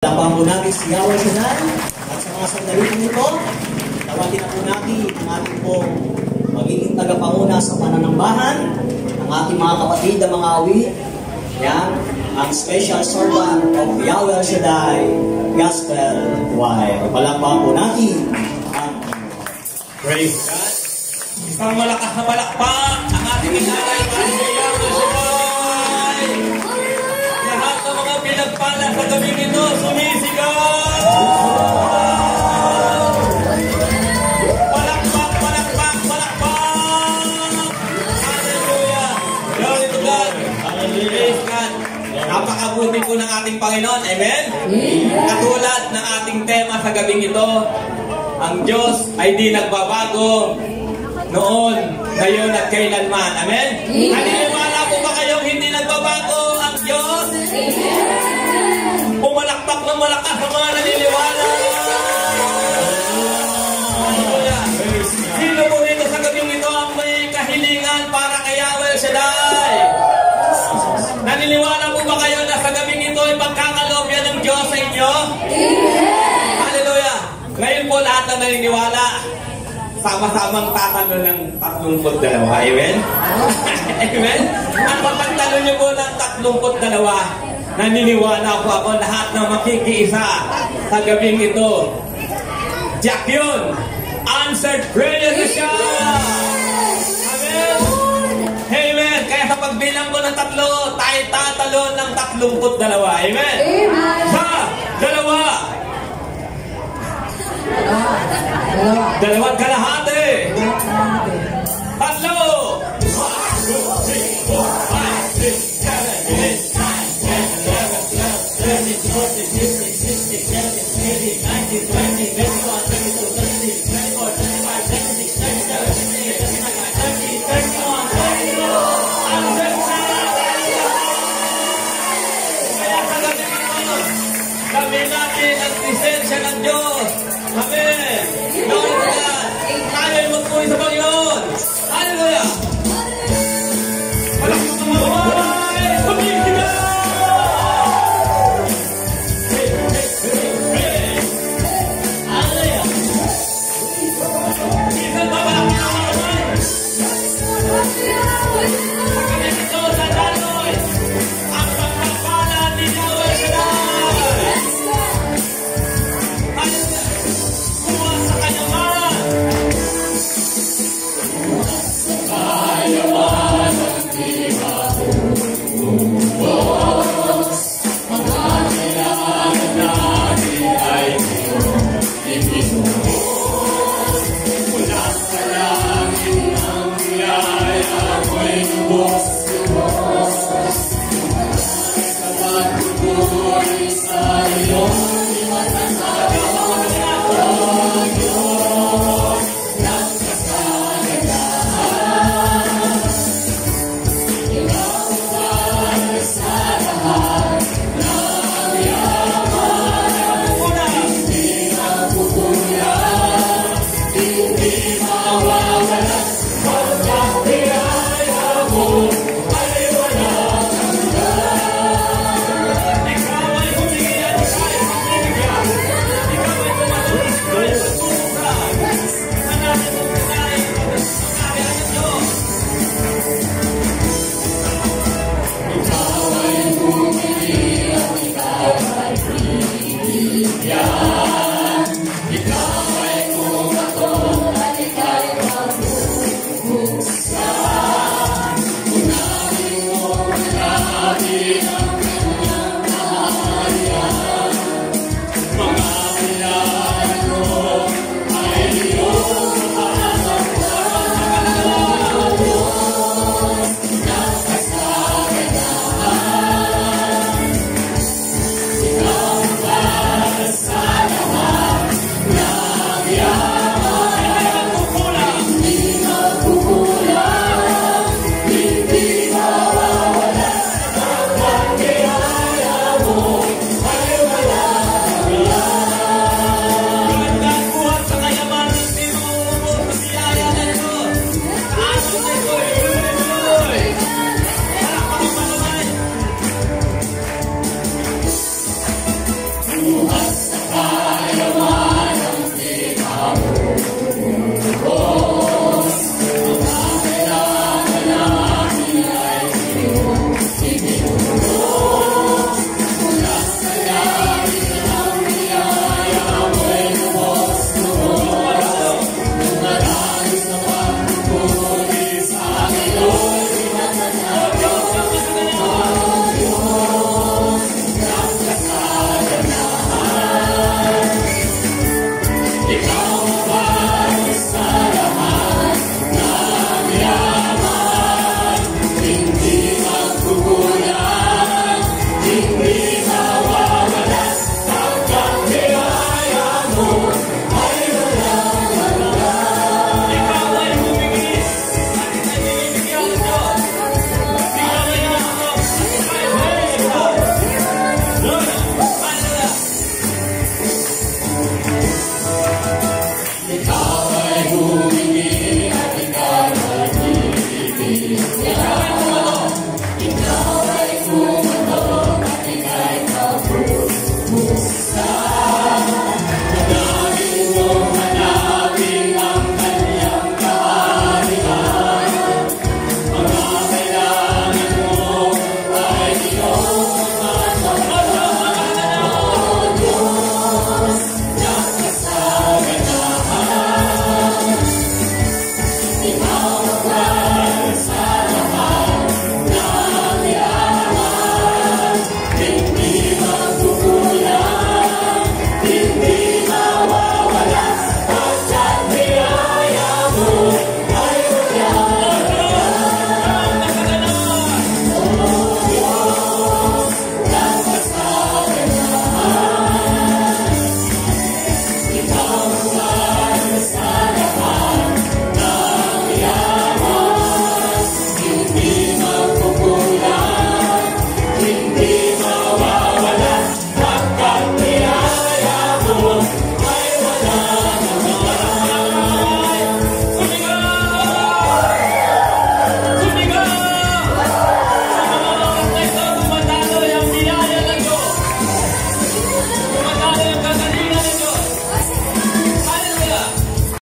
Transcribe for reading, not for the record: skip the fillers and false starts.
Lapan po natin si Yahweh Shaddai at sa mga sandali ito, tawagin na po natin ang ating pong magiging tagapanguna sa pananambahan, ang ating mga kapatid na mga awit, yan, ang special servant of Yahweh Shaddai Gospel Choir. Palakpakan po natin ang praise God. Isang malakas na palakpak ang ating inalay para sa Yahweh Shaddai. Lahat ng mga pinagpala sa gabing ito, sumisigaw! Palakpak, palakpak, palakpak! Hallelujah! Glory to God! Praise God! Napakabuti po ng ating Panginoon. Amen? Katulad ng ating tema sa gabing ito, ang Diyos ay di nagbabago noon, ngayon at kailanman. Amen? Naniniwala po ba kayong hindi nagbabago ang Diyos? Pumalakpak ng malakas ang mga naniniwala. Sino po dito sa gabing ito ang may kahilingan para kay Yahweh Shaddai? Naniniwala po ba kayo na sa gabing ito ay pagkakalobyan ng Diyos sa inyo? Hallelujah! Ngayon po lahat na naniniwala, sama-samang tatalo ng 32. Amen? Amen? At pagtalo niyo po ng 32, naniniwala po ako lahat na makikiisa sa gabing ito. Jack yun! Answered prayer na siya! Amen? Amen! Kaya sa pagbilang ko ng 3, tayo tatalo ng 32. Amen? Sa dalawa! Dalawat kalahati. 3. 1, 2, 3, 4, 5, 6, 7, 8, 9, 10, 11, 12, 13, 14, 15, 16, 17, 18, 19, 20, 21, 22, 23, 24, 25, 26, 27, 28, 29, 30. Kami natin ang presensya ng Diyos. Amen. Tayo'y magpuri sa Panginoon. Hallelujah. Walang tumaway. Pumisigaw. Hallelujah. Minsan ba walang tumaway? Kami ito sa daloy. Ang pagpagpalan ni Yahweh Shaddai. Kuha sa kanyaman. At